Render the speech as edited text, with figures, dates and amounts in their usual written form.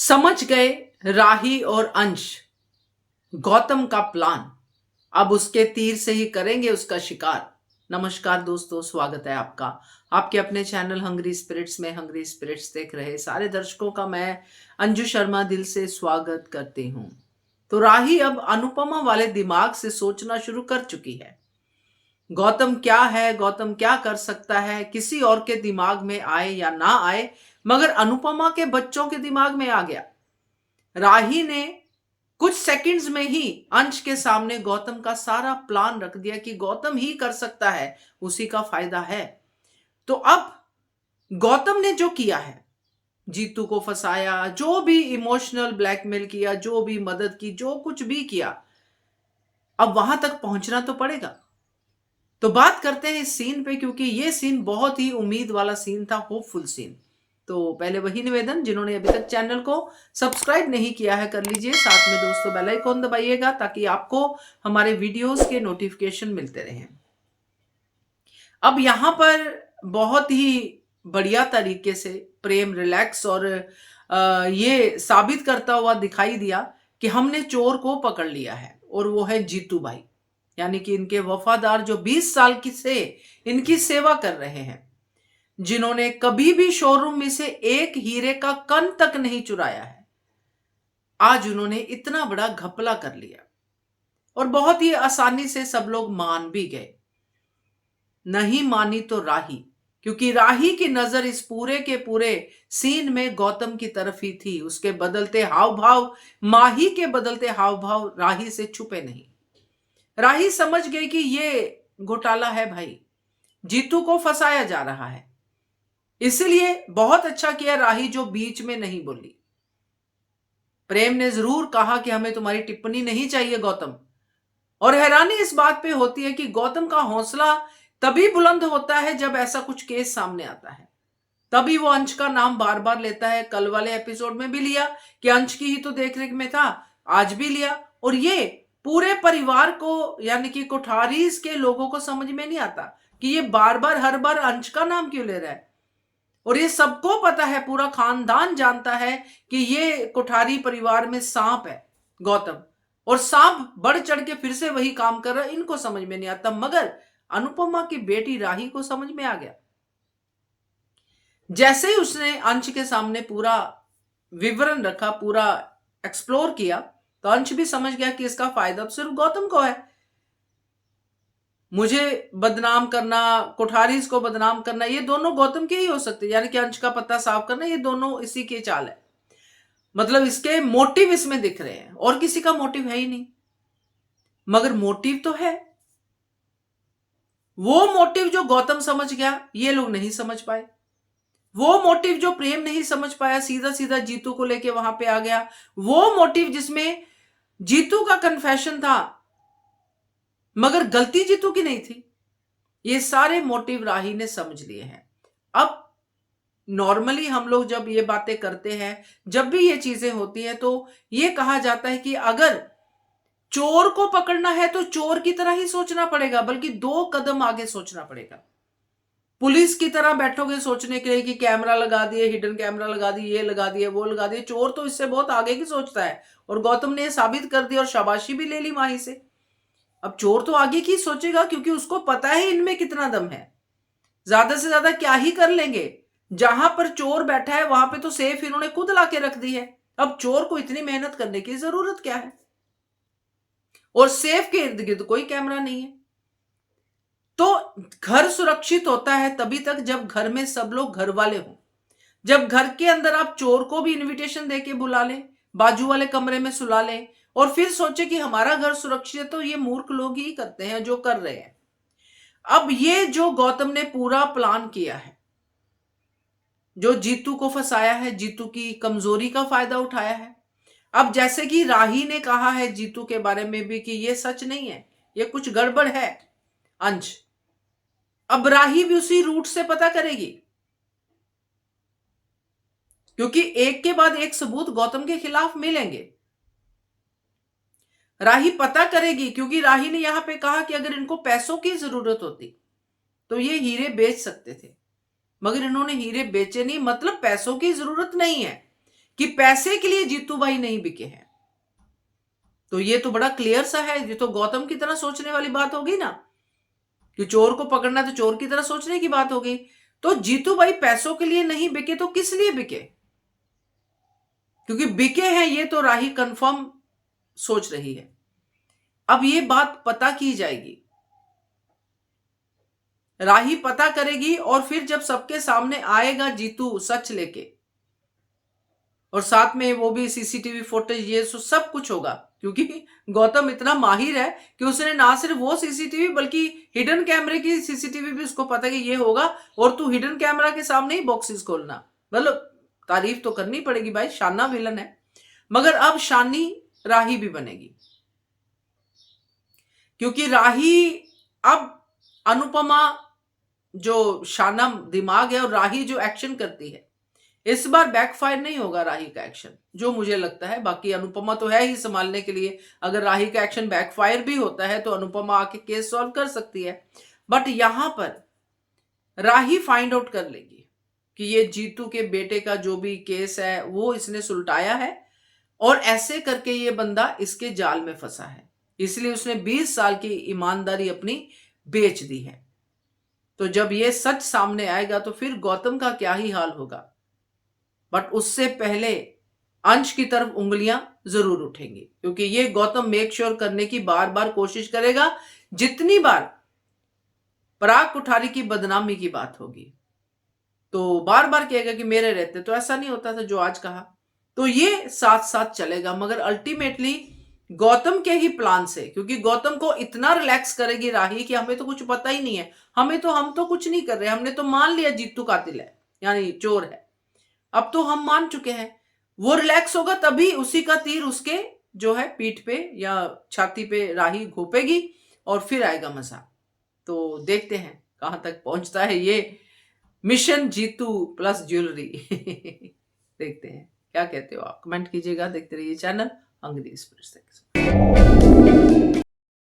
समझ गए राही और अंश गौतम का प्लान। अब उसके तीर से ही करेंगे उसका शिकार। नमस्कार दोस्तों, स्वागत है आपका आपके अपने चैनल हंग्री स्पिरिट्स में। हंग्री स्पिरिट्स देख रहे सारे दर्शकों का मैं अंजू शर्मा दिल से स्वागत करती हूँ। तो राही अब अनुपमा वाले दिमाग से सोचना शुरू कर चुकी है। गौतम क्या है, गौतम क्या कर सकता है, किसी और के दिमाग में आए या ना आए, मगर अनुपमा के बच्चों के दिमाग में आ गया। राही ने कुछ सेकंड्स में ही अंश के सामने गौतम का सारा प्लान रख दिया कि गौतम ही कर सकता है, उसी का फायदा है। तो अब गौतम ने जो किया है, जीतू को फंसाया, जो भी इमोशनल ब्लैकमेल किया, जो भी मदद की, जो कुछ भी किया, अब वहां तक पहुंचना तो पड़ेगा। तो बात करते हैं इस सीन पे, क्योंकि ये सीन बहुत ही उम्मीद वाला सीन था, होपफुल सीन। तो पहले वही निवेदन, जिन्होंने अभी तक चैनल को सब्सक्राइब नहीं किया है कर लीजिए, साथ में दोस्तों बेल आइकॉन दबाइएगा ताकि आपको हमारे वीडियोस के नोटिफिकेशन मिलते रहें। अब यहां पर बहुत ही बढ़िया तरीके से प्रेम रिलैक्स और ये साबित करता हुआ दिखाई दिया कि हमने चोर को पकड़ लिया है, और वो है जीतू भाई, यानी कि इनके वफादार जो 20 साल की से इनकी सेवा कर रहे हैं, जिन्होंने कभी भी शोरूम में से एक हीरे का कण तक नहीं चुराया है। आज उन्होंने इतना बड़ा घपला कर लिया और बहुत ही आसानी से सब लोग मान भी गए। नहीं मानी तो राही, क्योंकि राही की नजर इस पूरे के पूरे सीन में गौतम की तरफ ही थी। उसके बदलते हाव भाव, माही के बदलते हाव भाव राही से छुपे नहीं। राही समझ गई कि ये घोटाला है भाई, जीतू को फंसाया जा रहा है। इसलिए बहुत अच्छा किया राही जो बीच में नहीं बोली। प्रेम ने जरूर कहा कि हमें तुम्हारी टिप्पणी नहीं चाहिए गौतम, और हैरानी इस बात पे होती है कि गौतम का हौसला तभी बुलंद होता है जब ऐसा कुछ केस सामने आता है। तभी वो अंश का नाम बार बार लेता है। कल वाले एपिसोड में भी लिया कि अंश की ही तो देखरेख में था, आज भी लिया। और ये पूरे परिवार को, यानी कि कोठारीज के लोगों को समझ में नहीं आता कि ये बार बार हर बार अंश का नाम क्यों ले रहा है। और ये सबको पता है, पूरा खानदान जानता है कि ये कोठारी परिवार में सांप है गौतम, और सांप बढ़ चढ़ के फिर से वही काम कर रहा है। इनको समझ में नहीं आता, मगर अनुपमा की बेटी राही को समझ में आ गया। जैसे ही उसने अंश के सामने पूरा विवरण रखा, पूरा एक्सप्लोर किया, तो अंश भी समझ गया कि इसका फायदा तो सिर्फ गौतम को है। मुझे बदनाम करना, कोठारीज को बदनाम करना, ये दोनों गौतम के ही हो सकते, यानी कि अंश का पत्ता साफ करना, ये दोनों इसी की चाल है। मतलब इसके मोटिव इसमें दिख रहे हैं, और किसी का मोटिव है ही नहीं। मगर मोटिव तो है, वो मोटिव जो गौतम समझ गया ये लोग नहीं समझ पाए। वो मोटिव जो प्रेम नहीं समझ पाया, सीधा सीधा जीतू को लेके वहां पे आ गया। वो मोटिव जिसमें जीतू का कन्फेशन था मगर गलती जीतू की नहीं थी, ये सारे मोटिव राही ने समझ लिए हैं। अब नॉर्मली हम लोग जब ये बातें करते हैं, जब भी ये चीजें होती हैं, तो ये कहा जाता है कि अगर चोर को पकड़ना है तो चोर की तरह ही सोचना पड़ेगा, बल्कि 2 कदम आगे सोचना पड़ेगा। पुलिस की तरह बैठोगे सोचने के लिए कि कैमरा लगा दिए, हिडन कैमरा लगा दिए, ये लगा दिए, वो लगा दिए। चोर तो इससे बहुत आगे की सोचता है, और गौतम ने साबित कर दिया और शाबाशी भी ले ली माही से। अब चोर तो आगे की सोचेगा, क्योंकि उसको पता है इनमें कितना दम है। ज्यादा से ज्यादा क्या ही कर लेंगे, जहां पर चोर बैठा है वहां पे तो सेफ इन्होंने खुद लाके रख दी है। अब चोर को इतनी मेहनत करने की जरूरत क्या है, और सेफ के इर्द गिर्द कोई कैमरा नहीं है। तो घर सुरक्षित होता है तभी तक जब घर में सब लोग घर वाले हों। जब घर के अंदर आप चोर को भी इनविटेशन देके बुला लें, बाजू वाले कमरे में सुला लें, और फिर सोचे कि हमारा घर सुरक्षित है, तो ये मूर्ख लोग ही करते हैं जो कर रहे हैं। अब ये जो गौतम ने पूरा प्लान किया है, जो जीतू को फंसाया है, जीतू की कमजोरी का फायदा उठाया है। अब जैसे कि राही ने कहा है जीतू के बारे में भी कि ये सच नहीं है, ये कुछ गड़बड़ है अंश। अब राही भी उसी रूट से पता करेगी, क्योंकि एक के बाद एक सबूत गौतम के खिलाफ मिलेंगे। राही पता करेगी, क्योंकि राही ने यहां पे कहा कि अगर इनको पैसों की जरूरत होती तो ये हीरे बेच सकते थे, मगर इन्होंने हीरे बेचे नहीं, मतलब पैसों की जरूरत नहीं है। कि पैसे के लिए जीतू भाई नहीं बिके हैं। तो ये तो बड़ा क्लियर सा है, ये तो गौतम की तरह सोचने वाली बात होगी ना, कि चोर को पकड़ना तो चोर की तरह सोचने की बात होगी। तो जीतू भाई पैसों के लिए नहीं बिके तो किस लिए बिके? क्योंकि बिके हैं ये तो राही कंफर्म सोच रही है। अब ये बात पता की जाएगी, राही पता करेगी, और फिर जब सबके सामने आएगा जीतू सच लेके, और साथ में वो भी सीसीटीवी फुटेज, ये सब कुछ होगा, क्योंकि गौतम इतना माहिर है कि उसने ना सिर्फ वो सीसीटीवी बल्कि हिडन कैमरे की सीसीटीवी भी उसको पता है कि ये होगा, और तू हिडन कैमरा के सामने ही बॉक्सेस खोलना। मतलब तारीफ तो करनी पड़ेगी भाई, शाना विलन है। मगर अब शानी राही भी बनेगी, क्योंकि राही अब अनुपमा जो शाना दिमाग है और राही जो एक्शन करती है, इस बार बैकफायर नहीं होगा राही का एक्शन, जो मुझे लगता है। बाकी अनुपमा तो है ही संभालने के लिए, अगर राही का एक्शन बैकफायर भी होता है तो अनुपमा आके केस सॉल्व कर सकती है। बट यहां पर राही फाइंड आउट कर लेगी कि ये जीतू के बेटे का जो भी केस है वो इसने सुलटाया है, और ऐसे करके ये बंदा इसके जाल में फंसा है, इसलिए उसने 20 साल की ईमानदारी अपनी बेच दी है। तो जब ये सच सामने आएगा तो फिर गौतम का क्या ही हाल होगा। बट उससे पहले अंश की तरफ उंगलियां जरूर उठेंगी, क्योंकि ये गौतम मेक श्योर करने की बार बार कोशिश करेगा। जितनी बार पराग कोठारी की बदनामी की बात होगी तो बार बार कहेगा कि मेरे रहते तो ऐसा नहीं होता था जो आज कहा। तो ये साथ साथ चलेगा, मगर अल्टीमेटली गौतम के ही प्लान से, क्योंकि गौतम को इतना रिलैक्स करेगी राही कि हमें तो कुछ पता ही नहीं है, हम तो कुछ नहीं कर रहे, हमने तो मान लिया जीतू कातिल है यानी चोर है, अब तो हम मान चुके हैं। वो रिलैक्स होगा तभी उसी का तीर उसके जो है पीठ पे या छाती पे राही घोपेगी, और फिर आएगा मजा। तो देखते हैं कहां तक पहुंचता है ये मिशन जीतू प्लस ज्वेलरी। देखते हैं क्या कहते हो आप, कमेंट कीजिएगा। देखते रहिए चैनल अंग्रेजी एक्सप्रेस।